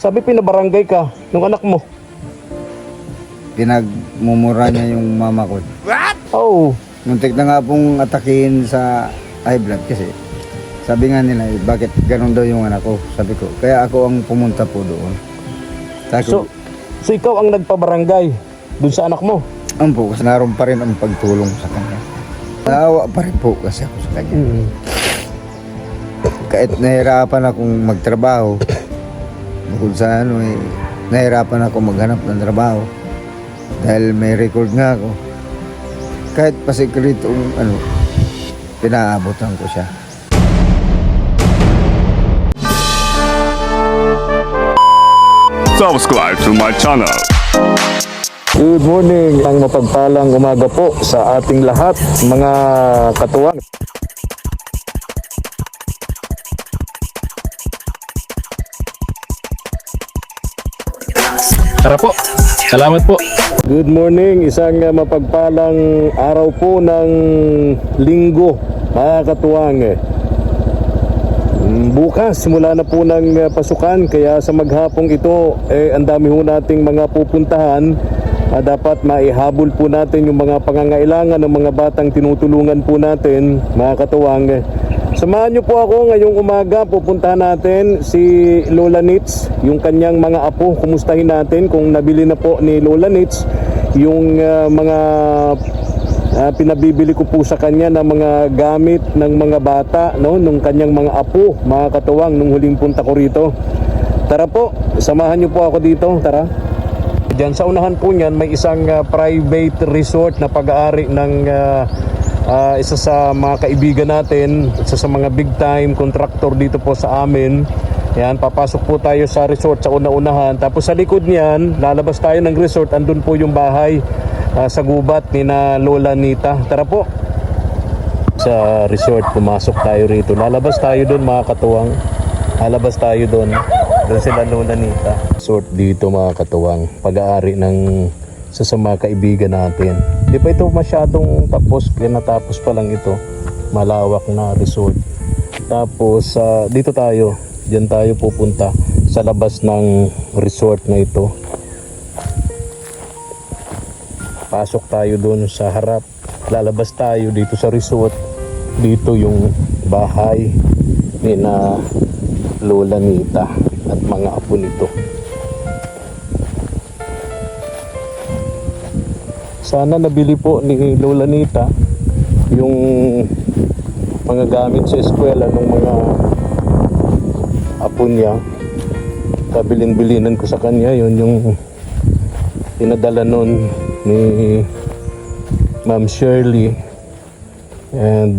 Sabi pinabarangay ka nung anak mo. Pinagmumura niya yung mama ko. Oh, Muntik na nga pong atakihin sa high blood kasi sabi nga nila, bakit ganun daw yung anak ko? Sabi ko, kaya ako ang pumunta po doon. so ikaw ang nagpabarangay dun sa anak mo? Po, kasi naroon pa rin ang pagtulong sa kanya. Naawa pa rin po kasi ako sa kanya. Kahit nahirapan akong magtrabaho, bukod sa nahirapan ako maghanap ng trabaho dahil may record nga ako. Kahit pasikritong pinaabotan ko siya. Subscribe to my channel. Good morning, ang mapagpalang umaga po sa ating lahat, mga katuwang. Tara po. Salamat po. Good morning, isang mapagpalang araw po ng linggo, mga katuwang. Bukas, simula na po ng pasukan, kaya sa maghapong ito, ang dami ho nating mga pupuntahan. Dapat maihabol po natin yung mga pangangailangan ng mga batang tinutulungan po natin, mga katuwang. Samahan niyo po ako ngayong umaga, pupuntahan natin si Lola Nits, yung kanyang mga apo. Kumustahin natin kung nabili na po ni Lola Nits yung mga pinabibili ko po sa kanya ng mga gamit ng mga bata, no, nung kanyang mga apo, mga katuwang, nung huling punta ko rito. Tara po, samahan niyo po ako dito, tara. Diyan sa unahan po niyan may isang private resort na pag-aari ng isa sa mga kaibigan natin, isa sa mga big time contractor dito po sa amin. Yan, papasok po tayo sa resort sa una-unahan. Tapos sa likod niyan, lalabas tayo ng resort, andun po yung bahay sa gubat ni na Lola Nita. Tara po. Sa resort, pumasok tayo rito. Lalabas tayo doon, mga katuwang. Lalabas tayo doon. Doon sila Lola Nita. Resort dito, mga katuwang. Pag-aari ng sa mga kaibigan natin. Di pa ito masyadong tapos, kaya natapos pa lang ito. Malawak na resort. Tapos dito tayo, diyan tayo pupunta sa labas ng resort na ito. Pasok tayo doon sa harap. Lalabas tayo dito sa resort. Dito yung bahay ni na Lola Nita at mga apo nito. Sana nabili po ni Lola Nita yung mga gamit sa eskwela ng mga apo niya. Kabilin-bilinan ko sa kanya, yun yung pinadala nun ni Ma'am Shirley. And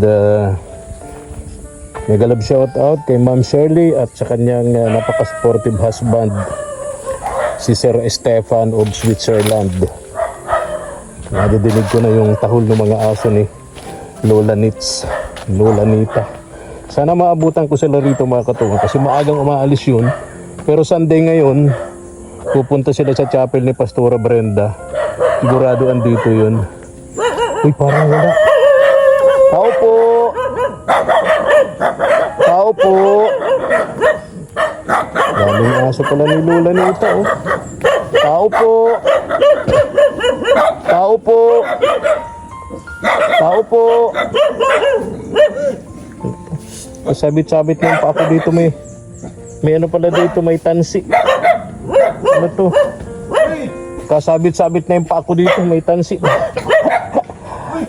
megalab shout out kay Ma'am Shirley at sa kanyang napaka-supportive husband, si Sir Stefan of Switzerland. Nadidinig ko na yung tahol ng mga aso ni Lola Nits, Lola Nita. Sana maabutan ko sila rito, mga katuwang, kasi maagang umaalis yun. Pero Sunday ngayon, pupunta sila sa chapel ni Pastora Brenda. Sigurado andito yun. Uy, parang wala. Tao po! Tao po! Daming aso pala ni Lola Nita, oh. Tao po! Tao po! Tao po! Sabit-sabit na yung pa ako dito, may ano pala dito, may tansi. Ano to? Kasabit-sabit na yung pa ako dito, may tansi.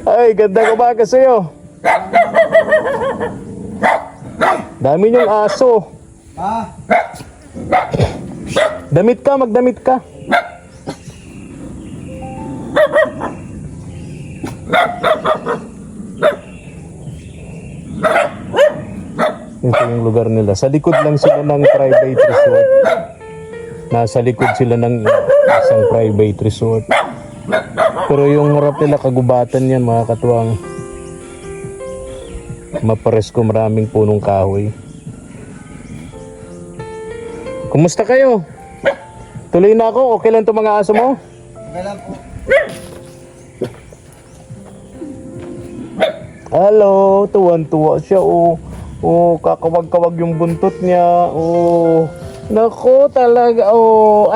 Ay, gandang umaga sa'yo. Dami niyong aso. Damit ka, magdamit ka. Ito yung lugar nila. Sa likod lang sila ng private resort. Nasa likod sila ng isang private resort. Pero yung harap nila, kagubatan yan, mga katuwang. Mapares ko, maraming punong kahoy. Kumusta kayo? Tuloy na ako. Okay lang itong mga aso mo? Okay lang po. Hello, tuwan-tuwa siya, oh. Oh, kakawag-kawag yung buntot niya. Oh, Naku, talaga, oh.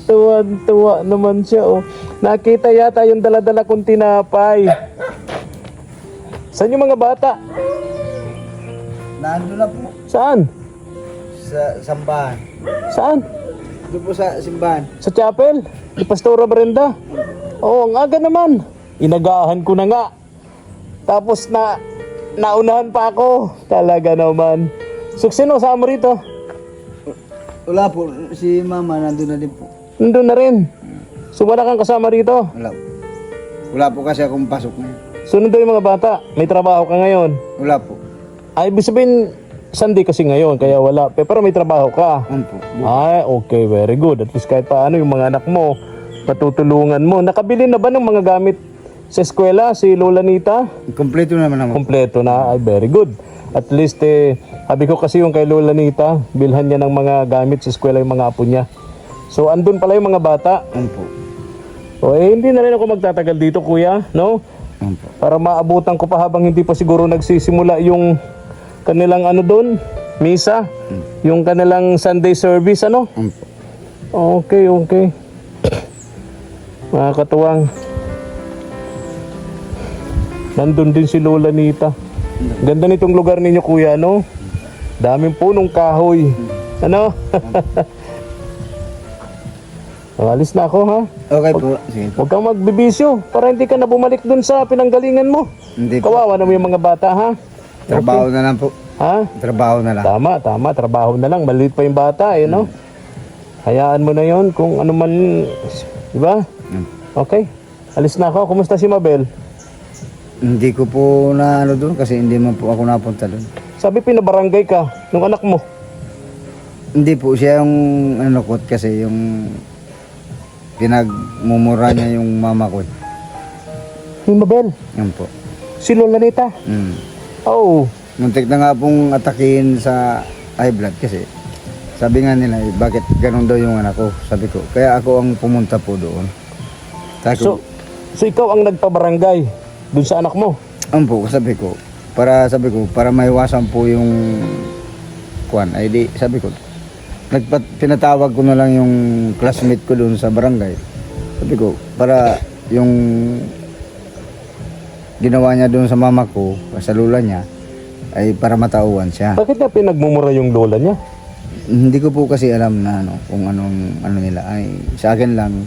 Tuwan-tuwa naman siya, oh. Nakita yata yung dala-dala kong tinapay. Saan yung mga bata? Nandun na po Saan? sa sambahan. Saan? Doon po sa simbahan. Sa chapel? Ni Pastora Brenda? Oo, ang aga naman. Inagahan ko na nga. Tapos naunahan pa ako. Talaga naman. So, sino kasama rito? Wala po, si mama nandun na din po. Nandun na rin. So, wala kang kasama rito. Wala po. Wala po kasi akong pasok ngayon. Sunod daw yung mga bata. May trabaho ka ngayon. Wala po. Ay, ibig sabihin, Sunday kasi ngayon, kaya wala. Pero may trabaho ka. Ano po? Ay, okay, very good. At least kahit paano yung mga anak mo, patutulungan mo. Nakabili na ba ng mga gamit sa eskwela, si Lola Nita? Kompleto naman naman. Kompleto na. Ay, very good. At least, sabi ko kasi yung kay Lola Nita, bilhan niya ng mga gamit sa eskwela yung mga apo niya. So, andun pala yung mga bata. Ano po? O, hindi na rin ako magtatagal dito, kuya, no? Ano po? Para maabutan ko pa habang hindi pa siguro nagsisimula yung kanilang ano doon, misa, yung kanilang Sunday service, ano? Ano po? Okay, okay. Mga katuwang. Nandun din si Lola Nita. Ganda nitong lugar ninyo, kuya, no? Daming punong kahoy. Ano? Alis na ako, ha? Okay po. Sige po. Huwag kang magbibisyo para hindi ka na bumalik dun sa pinanggalingan mo. Hindi po. Kawawa naman yung mga bata, ha? Trabaho na lang po. Ha? Trabaho na lang. Tama, tama. Trabaho na lang. Maliit pa yung bata, eh, no? Hayaan mo na yon kung ano man, di ba? Okay. Alis na ako. Kumusta si Mabel? Hindi ko po na ano doon kasi hindi man po ako napunta doon. Sabi pinabarangay ka nung anak mo. Hindi po siya yung ano ko kasi yung pinagmumura niya yung mama ko. Si Mabel. Yan po. Si Lola Nita. Oh. Muntik na nga pong atakihin sa high blood kasi sabi nga nila bakit ganun daw yung anak ko. Sabi ko, kaya ako ang pumunta po doon. Sabi ko, So ikaw ang nagpabarangay dun sa anak mo. sabi ko, para maiwasan po yung kuan, ay di, sabi ko, pinatawag ko na lang yung classmate ko doon sa barangay. Sabi ko, para yung ginawa niya doon sa mama ko, sa lula niya, ay para matauhan siya. Bakit na pinagmumura yung lola niya? Hindi ko po kasi alam na ano, kung anong ano nila. Ay, sa akin lang,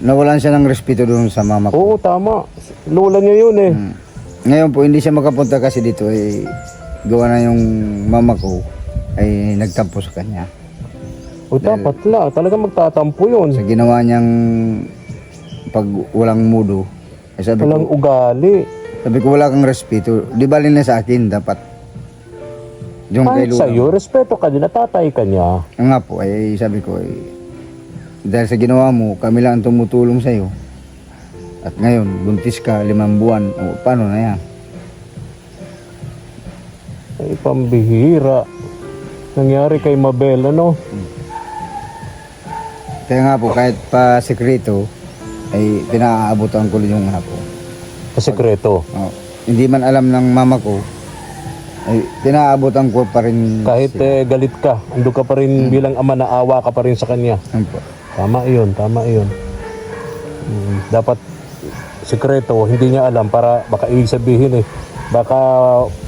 nawalan siya ng respeto doon sa mama ko. Oo, tama. Lola niya yun, eh. Ngayon po, hindi siya makapunta kasi dito, eh, gawa na yung mama ko, ay nagtampo sa kanya. O dapat la, talagang magtatampo yun. Sa ginawa niyang pag walang mudo, ay Walang ugali. sabi ko wala kang respeto. Di bali na sa akin, dapat. Yung kay Kahit Lula. sa'yo, respeto ka din, natatay ka niya. Ang nga po, ay sabi ko, ay, dahil sa ginawa mo, kami lang ang tumutulong sa'yo. At ngayon, buntis ka, 5 buwan, o paano na yan? Ay, pambihira. Nangyari kay Mabel, ano? Kaya nga po, kahit pa sekreto, ay pinaabutan ko yung anak ko. Sa sekreto. Oh, hindi man alam ng mama ko, ay pinaabutan ko pa rin. Kahit galit ka, ando ka pa rin bilang ama, naawa ka pa rin sa kanya. Ano po? Tama iyon, tama iyon. Dapat sekreto, hindi niya alam para baka ibig sabihin baka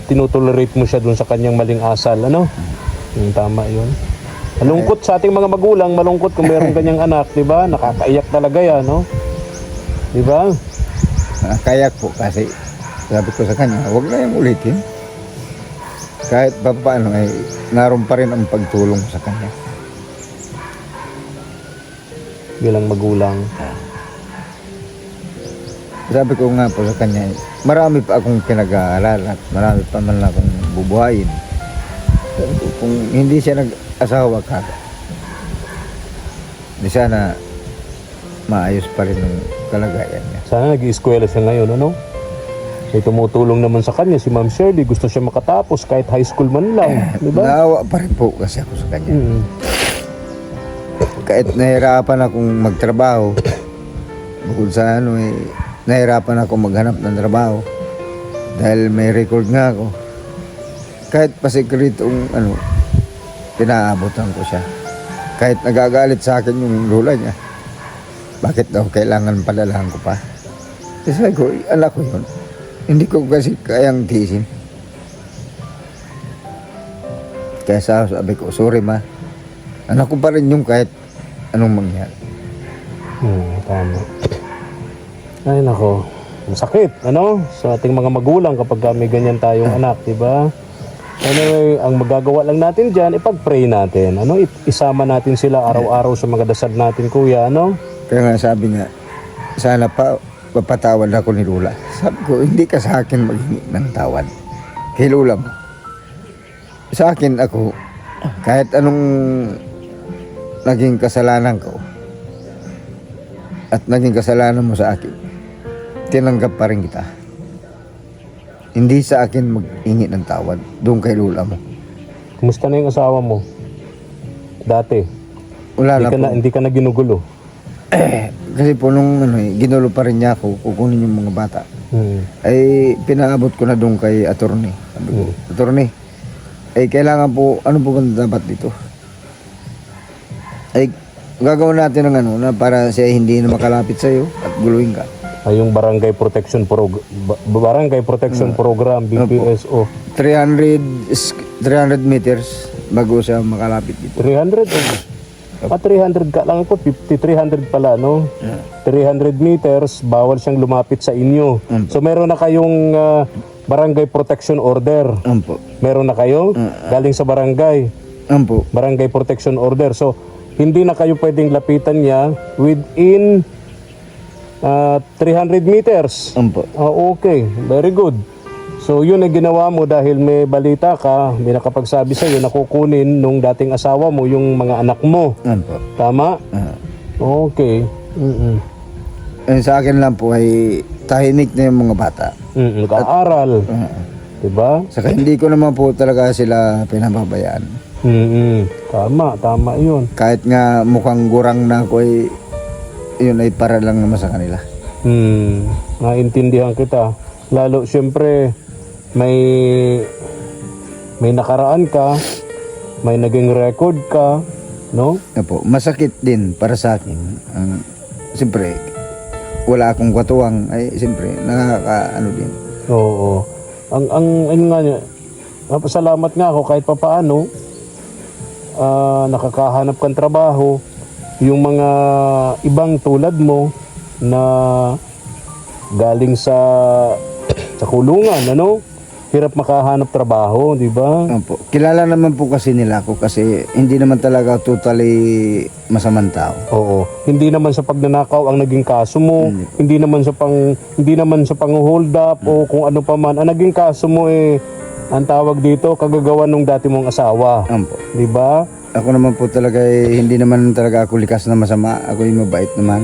tinutolerate mo siya dun sa kanyang maling asal, ano? Tama iyon. Malungkot sa ating mga magulang, malungkot kung mayroong kanyang anak, di ba? Nakakaiyak talaga yan, no? Di ba? Kayak po kasi sabi ko sa kanya, huwag na yung ulitin. Kahit pa paano ay naroon pa rin ang pagtulong ko sa kanya. Bilang magulang. Sabi ko nga po sa kanya, marami pa akong pinag-aaral at marami pa man akong bubuhayin. Sabi ko, kung hindi siya nag-asawa ka, di sana maayos pa rin ang kalagayan niya. Sana nag-i-eskwela siya ngayon, ano? May tumutulong naman sa kanya si Ma'am Shirley. Gusto siya makatapos kahit high school man lang, di ba? Naawa pa rin po kasi ako sa kanya. Mm. Kahit nahirapan akong magtrabaho, bukod sa ano nahirapan ako maghanap ng trabaho. Dahil may record nga ako. Kahit pa sekretong pinaabutan ko siya. Kahit nagagalit sa akin yung lola niya, bakit daw kailangan padalahan ko pa? Sabi ko, anak ko yun. Hindi ko kasi kayang tiisin. Kaya sabi ko, sorry ma. Anak ko pa rin yung kahit anong mangyari. Tama. Ay nako, masakit ano sa ating mga magulang kapag may ganyan tayong anak, di ba? Anyway, ang magagawa lang natin diyan, ipag-pray natin. Ano, isama natin sila araw-araw sa mga dasal natin, kuya, ano? Kaya nga sabi niya, sana pa papatawad ako ni Lola. Sabi ko, hindi ka sa akin maghingi ng tawad. Kay Lola mo. Sa akin ako, kahit anong naging kasalanan ko at naging kasalanan mo sa akin, tinanggap pa rin kita. Hindi sa akin maghingi ng tawad doon kay Lola mo. Kumusta na yung asawa mo? Dati, Wala na po. hindi ka na ginugulo. Kasi po nung ginulo pa rin niya ako, kukunin yung mga bata. Ay pinaabot ko na doon kay attorney. Sabi ko, attorney, ay kailangan po, ano po kung dapat dito? Ay gagawin natin ng na para siya hindi na makalapit sa iyo at guluhin ka. Ay, yung Barangay Protection Program, BPSO. 300 meters bago siya makalapit dito. 300? 300 ka lang po, 300 pala, no? 300 meters, bawal siyang lumapit sa inyo. So meron na kayong Barangay Protection Order. Ampo. Meron na kayo? Galing sa barangay. Ampo. Barangay Protection Order. So, hindi na kayo pwedeng lapitan niya within 300 meters. Ampo. Okay, very good. So yun ay ginawa mo dahil may balita ka, may nakapagsabi sa iyo na kukunin nung dating asawa mo yung mga anak mo. Ampo. Tama? Okay. Eh, sa akin lang po ay tahimik na yung mga bata. Nag-aaral. Diba? Saka hindi ko naman po talaga sila pinababayaan. Tama yun. Kahit nga mukhang gurang na ako ay yun ay para lang naman sa kanila. Naintindihan kita. Lalo siyempre may nakaraan ka, may naging record ka, no? Opo, masakit din para sa akin. Siyempre, wala akong katuwang ay siyempre nakakaano din. Oo. Ano nga niya, napasalamat nga ako kahit papaano nakakahanap kang trabaho. Yung mga ibang tulad mo na galing sa kulungan, ano? Hirap makahanap trabaho, di ba? Opo. Kilala naman po kasi nila ako kasi hindi naman talaga totally masamang tao. Oo. Hindi naman sa pagnanakaw ang naging kaso mo, hindi naman sa pang-hold up o kung ano pa man. Ang naging kaso mo ang tawag dito, kagagawan ng dati mong asawa. Opo. Di ba? Ako naman po talaga hindi naman talaga ako likas na masama. Ako yung mabait naman.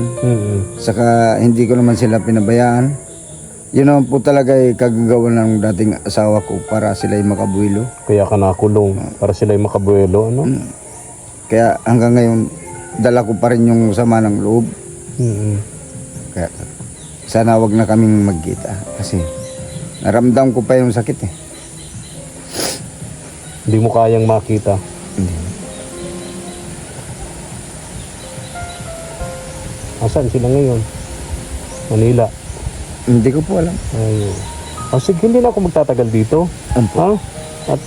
Saka hindi ko naman sila pinabayaan. Yun naman po talaga kagagawa ng dating asawa ko para sila makabuelo. Kaya ka nakulong para sila makabuelo, ano? Kaya hanggang ngayon, dala ko pa rin yung sama ng loob. Kaya sana wag na kaming magkita. Kasi naramdam ko pa yung sakit eh. Hindi mo kayang makita. Hindi. Asan sila ngayon? Manila. Hindi ko po alam. Ayun. Sige, hindi na ako magtatagal dito. Ampo. Ha? At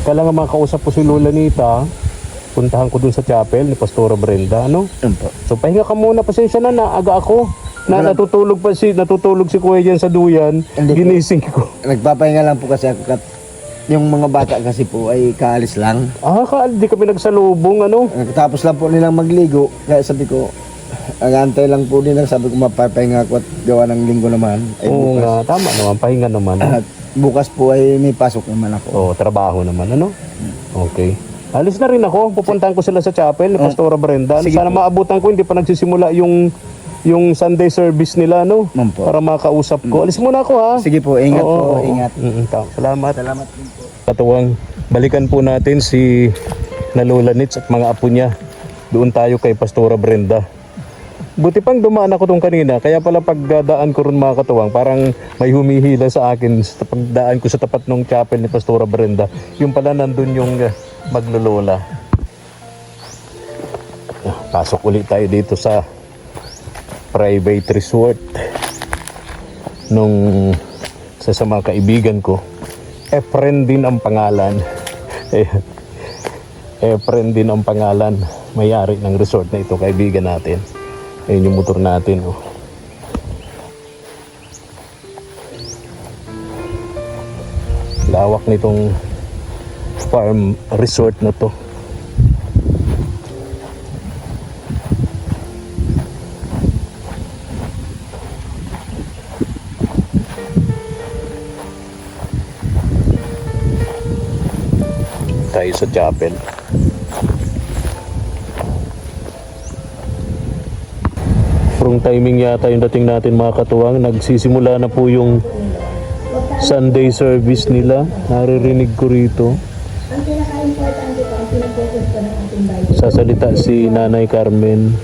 kailangan makausap ko si Lola Nita. Puntahan ko dun sa chapel ni Pastora Brenda, ano? Ampo. So pahinga ka muna, pasensya na, aga ako. Natutulog si Kuya dyan sa duyan. Hindi po. Ginising ko. Nagpapahinga lang po kasi ako. Yung mga bata kasi po ay kaalis lang. Di kami nagsalubong, ano? Tapos lang po nilang magligo. Kaya sabi ko, ang-antay lang po din. Sabi ko mapapahinga ako at gawa ng linggo naman. Ay Oo bukas. nga, tama naman, pahinga naman. At bukas po ay may pasok naman ako. Oo, trabaho naman, ano? Okay. Alis na rin ako. Pupuntahan ko sila sa chapel ni Pastora Brenda. Sige Sana maabutan ko, hindi pa nagsisimula yung Sunday service nila, no? Ma'am po. Para makausap ko. Alis muna ako, ha? Sige po, ingat po, Oo. ingat. Salamat. Salamat din po. Katuwang, balikan po natin si Lola Nits at mga apo niya. Doon tayo kay Pastora Brenda. Buti pang dumaan ako doon kanina. Kaya pala pagdaan ko rin mga katuwang, parang may humihila sa akin sa pagdaan ko sa tapat ng chapel ni Pastora Brenda. Yung pala nandun yung maglolola. Pasok ulit tayo dito sa private resort nung sa mga kaibigan ko. Efren din ang pangalan. Efren din ang pangalan, may-ari ng resort na ito, kaibigan natin. Ayun yung motor natin, oh. Lawak nitong farm resort na to. Tayo sa chapel. Wrong timing yata yung dating natin, mga katuwang. Nagsisimula na po yung Sunday service nila. Naririnig ko rito. Sasalita si Nanay Carmen.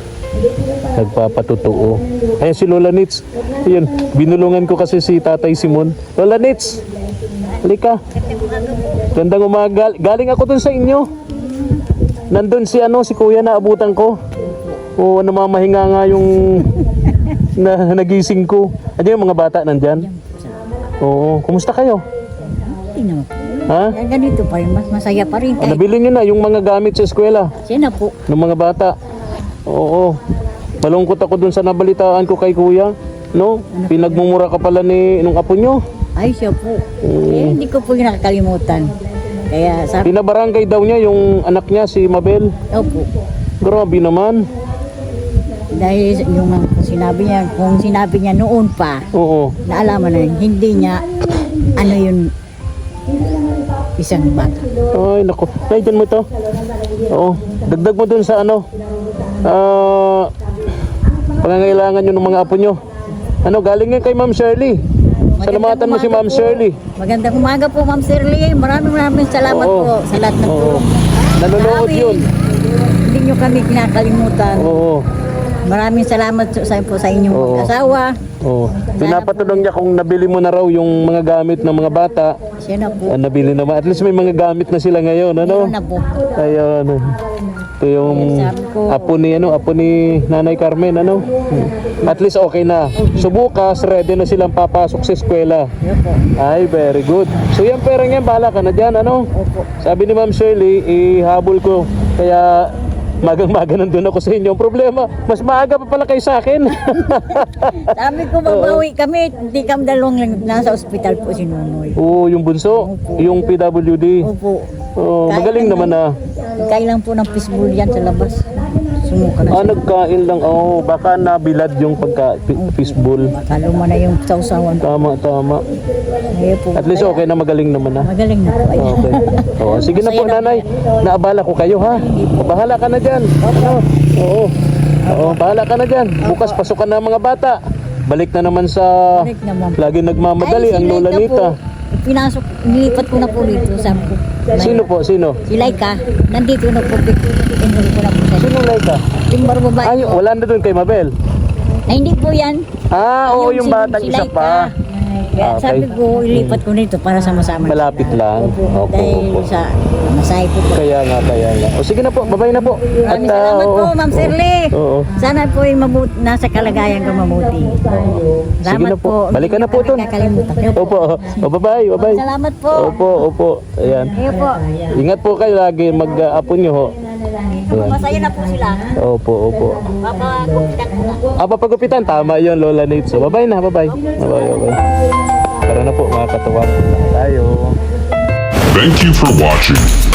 Nagpapatutuo. Ayan si Lola Nitz. Ayan, binulungan ko kasi si Tatay Simon. Lola Nitz, halika. Gandang umaga. Galing ako dun sa inyo. Nandun si si kuya na abutan ko. O namamahinga nga yung nagising ko. Ano yung mga bata nandyan? Oo. Kumusta kayo? Ino. Ha? Ganito pa rin, mas masaya pa rin. Kahit Nabili nyo na yung mga gamit sa eskwela siya na po. ng mga bata. Oo. Malungkot ako dun sa nabalitaan ko kay kuya. No? Pinagmumura ka pala nung apo nyo. Ay, siya po. Eh, hindi ko po yung nakakalimutan. Kaya sabi, Pinabarangay daw niya yung anak niya, si Mabel. opo. Grabe naman. Dahil yung kung sinabi niya noon pa, Oo. naalaman na hindi niya ano yung isang bata. Ay, naku. Ay, dyan mo ito. Oo. Dagdag mo dun sa pangangailangan nyo ng mga apo nyo. Galing nga kay Ma'am Shirley. Salamatan mo si Ma'am Shirley. Magandang umaga po, Ma'am Shirley. Maraming salamat Oo. po sa lahat ng Oo. tulong. Nanonood Marami. yun. Hindi nyo kami kinakalimutan. Oo. Maraming salamat sa inyong Oo. mag-asawa. Oo. Pinapatulong niya kung nabili mo na raw yung mga gamit ng mga bata. Siya na po. Nabili naman. At least may mga gamit na sila ngayon. Meron na po. Ayun. Ito yung Sabi ko- apo ni Nanay Carmen, At least okay na. So bukas, ready na silang papasok sa eskwela. Yun po. Ay, very good. So yan pera yan, bahala ka na dyan, Opo. Sabi ni Ma'am Shirley, ihabol ko. Kaya magang-maga nandun ako sa inyo. Ang problema, mas maaga pa pala kayo sa akin. Sabi ko, babawi kami. Hindi kami dalawang lang. Nasa ospital po si Nonoy. Oo, yung bunso, yung PWD. Opo. Magaling naman na. Kailan po ng fishbowl yan sa labas. Sumuka na siya. Nagkain lang. Baka nabilad yung fishbowl. Baka luma na yung sausawan. Tama. Ayun po. At least okay na, magaling naman na. Magaling na po. Ayun. Okay. Sige na po, Nanay. Naabala ko kayo, ha? Bahala ka na dyan. Oo, bahala ka na dyan. Bukas pasukan na ang mga bata. Balik na naman sa Balik naman. lagi nagmamadali ang Lola Nita. Pinasok, nilipat ko na po dito. Sabi ko. Sino po? Sino? Si Laika. Nandito na po. Pinuli ko na po sa Sino Laika? yung babae Ay, ko. wala na doon kay Mabel. Ay, hindi po yan. Oo, yung si- batang si isa Laika. pa. Kaya Okay. sabi ko, ilipat ko nito para sama-sama. Malapit lang. Opo, Dahil opo. sa masay po. Kaya nga. Sige na po, babay na po. Maraming salamat po, Ma'am Shirley. Oo. Sana po ay nasa kalagayan ka mabuti. Sige Salamat na po. Balikan na po doon. Kakalimutan. Opo. Bye-bye. Salamat po. Opo. Ayan. Ayun po. Ingat po kayo lagi. Mag-apo nyo ho. Ayan. Masaya na po sila. Opo. Papakupitan ko na. Papagupitan. Tama yun, Lola Nate. So, bye-bye na. Bye-bye. Tara na po, mga katuwang. Tayo. Thank you for watching.